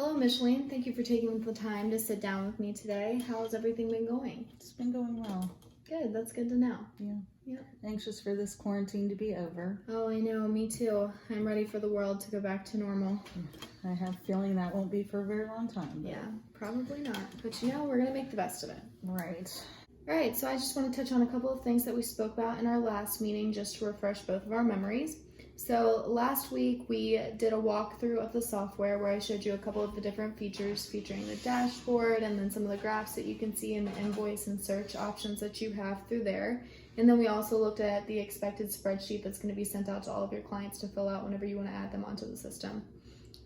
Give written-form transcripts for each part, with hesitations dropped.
Hello, Micheline. Thank you for taking the time to sit down with me today. How has everything been going? It's been going well. Good. That's good to know. Yeah. Anxious for this quarantine to be over. Oh, I know. Me too. I'm ready for the world to go back to normal. I have a feeling that won't be for a very long time. Yeah, probably not. But we're going to make the best of it. Right. All right. So I just want to touch on a couple of things that we spoke about in our last meeting just to refresh both of our memories. So last week we did a walkthrough of the software where I showed you a couple of the different features featuring the dashboard and then some of the graphs that you can see in the invoice and search options that you have through there. And then we also looked at the expected spreadsheet that's going to be sent out to all of your clients to fill out whenever you want to add them onto the system.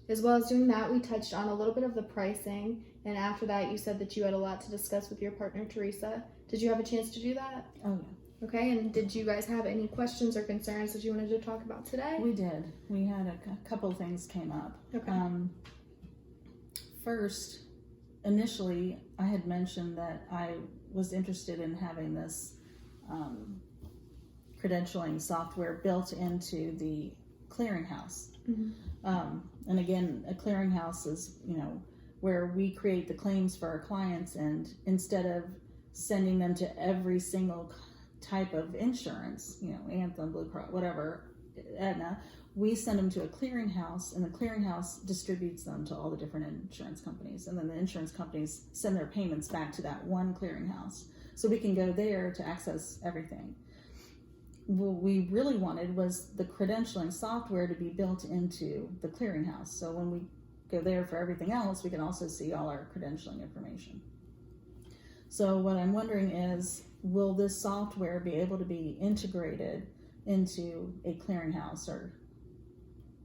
As well as doing that, we touched on a little bit of the pricing, and after that you said that you had a lot to discuss with your partner Teresa. Did you have a chance to do that? Oh, yeah. Okay, and did you guys have any questions or concerns that you wanted to talk about today? We did. We had a couple of things came up. Okay. First, initially, I had mentioned that I was interested in having this credentialing software built into the clearinghouse. Mm-hmm. And again, a clearinghouse is, where we create the claims for our clients, and instead of sending them to every single type of insurance, Anthem, Blue Cross, whatever, Aetna, we send them to a clearinghouse, and the clearinghouse distributes them to all the different insurance companies, and then the insurance companies send their payments back to that one clearinghouse, so we can go there to access everything. What we really wanted was the credentialing software to be built into the clearinghouse, so when we go there for everything else, we can also see all our credentialing information. So what I'm wondering is, will this software be able to be integrated into a clearinghouse? Or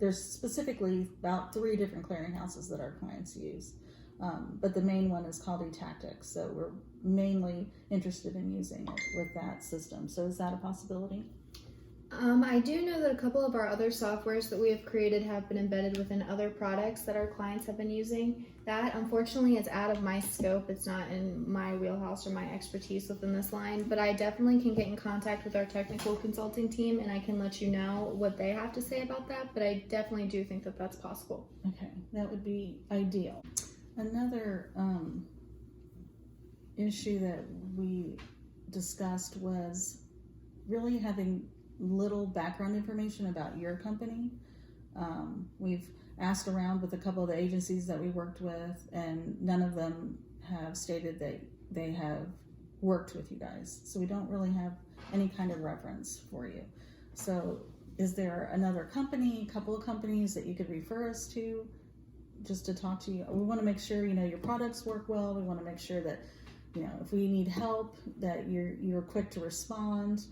there's specifically about 3 different clearinghouses that our clients use, but the main one is called eTactics, so we're mainly interested in using it with that system. So is that a possibility? I do know that a couple of our other softwares that we have created have been embedded within other products that our clients have been using. That, unfortunately, is out of my scope. It's not in my wheelhouse or my expertise within this line, but I definitely can get in contact with our technical consulting team and I can let you know what they have to say about that, but I definitely do think that that's possible. Okay, that would be ideal. Another issue that we discussed was really having little background information about your company. We've asked around with a couple of the agencies that we worked with, and none of them have stated that they have worked with you guys. So we don't really have any kind of reference for you. So is there another company, a couple of companies that you could refer us to just to talk to you? We want to make sure, your products work well. We want to make sure that, if we need help, that you're quick to respond.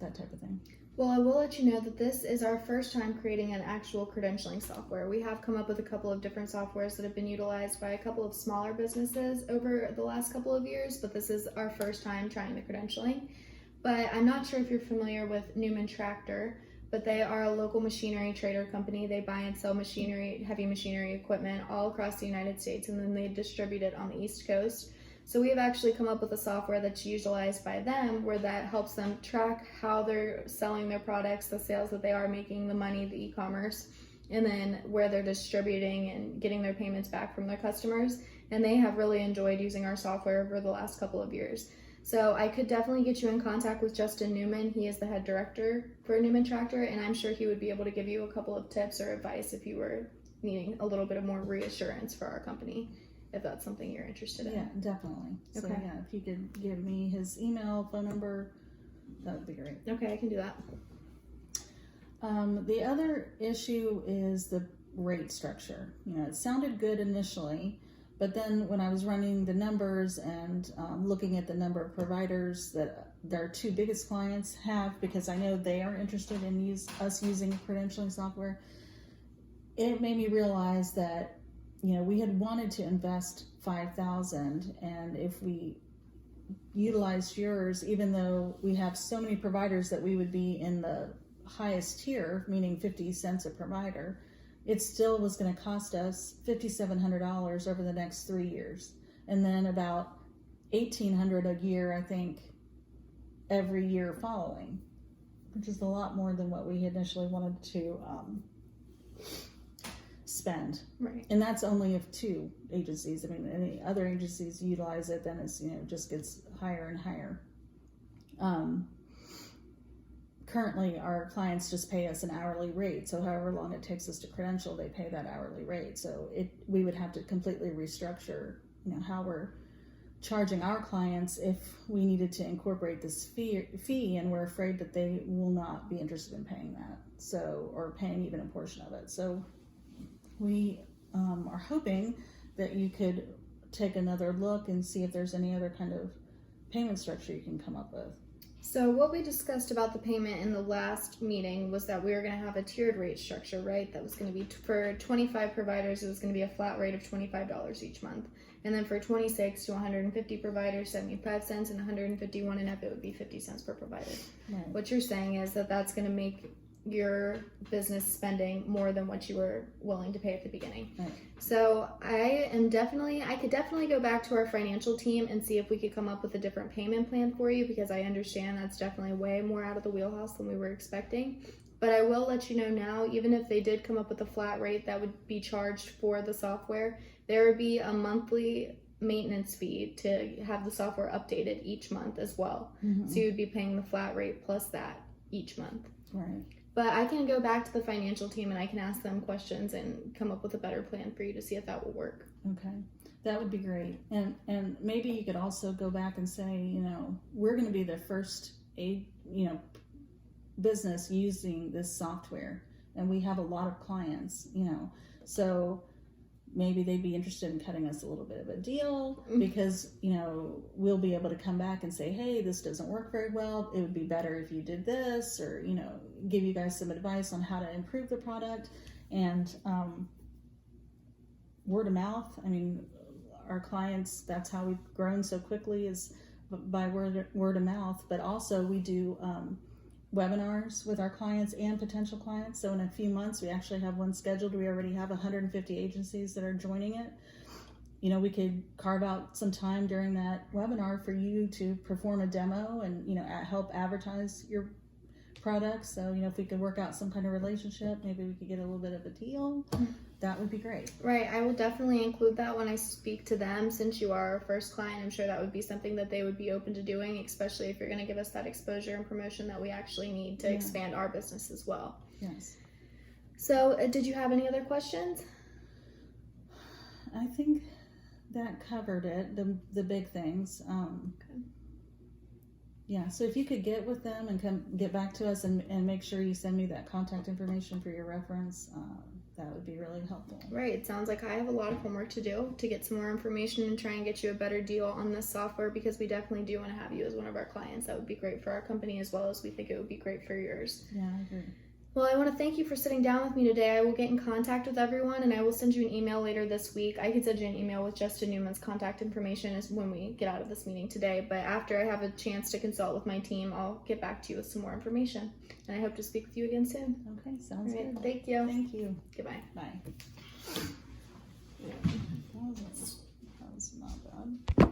That type of thing. Well, I will let you know that this is our first time creating an actual credentialing software. We have come up with a couple of different softwares that have been utilized by a couple of smaller businesses over the last couple of years, but this is our first time trying the credentialing. But I'm not sure if you're familiar with Newman Tractor, but they are a local machinery trader company. They buy and sell machinery, heavy machinery equipment all across the United States, and then they distribute it on the East Coast. So we have actually come up with a software that's utilized by them where that helps them track how they're selling their products, the sales that they are making, the money, the e-commerce, and then where they're distributing and getting their payments back from their customers. And they have really enjoyed using our software over the last couple of years. So I could definitely get you in contact with Justin Newman. He is the head director for Newman Tractor, and I'm sure he would be able to give you a couple of tips or advice if you were needing a little bit of more reassurance for our company, if that's something you're interested in. Yeah, definitely. So Okay. yeah, if you could give me his email, phone number, that would be great. Okay, I can do that. The other issue is the rate structure. It sounded good initially, but then when I was running the numbers and looking at the number of providers that their 2 biggest clients have, because I know they are interested in us using credentialing software, it made me realize that we had wanted to invest $5,000, and if we utilized yours, even though we have so many providers that we would be in the highest tier, meaning 50 cents a provider, it still was going to cost us $5,700 over the next 3 years, and then about $1,800 a year, I think, every year following, which is a lot more than what we initially wanted to spend. Right. And that's only if 2 agencies. I mean, any other agencies utilize it, then it's, just gets higher and higher. Currently, our clients just pay us an hourly rate. So however long it takes us to credential, they pay that hourly rate. So we would have to completely restructure, how we're charging our clients if we needed to incorporate this fee, and we're afraid that they will not be interested in paying that. So, or paying even a portion of it. So we are hoping that you could take another look and see if there's any other kind of payment structure you can come up with. So what we discussed about the payment in the last meeting was that we were going to have a tiered rate structure, right? That was going to be for 25 providers, it was going to be a flat rate of $25 each month. And then for 26 to 150 providers, 75 cents, and 151 and up, it would be 50 cents per provider. Right. What you're saying is that that's going to make your business spending more than what you were willing to pay at the beginning. Right. So I could definitely go back to our financial team and see if we could come up with a different payment plan for you, because I understand that's definitely way more out of the wheelhouse than we were expecting. But I will let you know now, even if they did come up with a flat rate that would be charged for the software, there would be a monthly maintenance fee to have the software updated each month as well. Mm-hmm. So you would be paying the flat rate plus that each month. Right. But I can go back to the financial team and I can ask them questions and come up with a better plan for you to see if that will work. Okay, that would be great. And maybe you could also go back and say, we're going to be the first business using this software, and we have a lot of clients, so maybe they'd be interested in cutting us a little bit of a deal, because we'll be able to come back and say, hey, this doesn't work very well, it would be better if you did this, or give you guys some advice on how to improve the product. And word of mouth, I mean, our clients, that's how we've grown so quickly, is by word of mouth. But also we do webinars with our clients and potential clients. So in a few months, we actually have one scheduled. We already have 150 agencies that are joining it. We could carve out some time during that webinar for you to perform a demo and, help advertise your products. So, if we could work out some kind of relationship, maybe we could get a little bit of a deal. That would be great. Right. I will definitely include that when I speak to them. Since you are our first client, I'm sure that would be something that they would be open to doing, especially if you're going to give us that exposure and promotion that we actually need to expand our business as well. Yes. So did you have any other questions? I think that covered it, the big things. Okay. Yeah, so if you could get with them and get back to us and make sure you send me that contact information for your reference, that would be really helpful. Right. It sounds like I have a lot of homework to do to get some more information and try and get you a better deal on this software, because we definitely do want to have you as one of our clients. That would be great for our company, as well as we think it would be great for yours. Yeah, I agree. Well, I want to thank you for sitting down with me today. I will get in contact with everyone, and I will send you an email later this week. I can send you an email with Justin Newman's contact information as when we get out of this meeting today. But after I have a chance to consult with my team, I'll get back to you with some more information. And I hope to speak with you again soon. Okay, sounds good. Thank you. Thank you. Goodbye. Bye. That was not bad.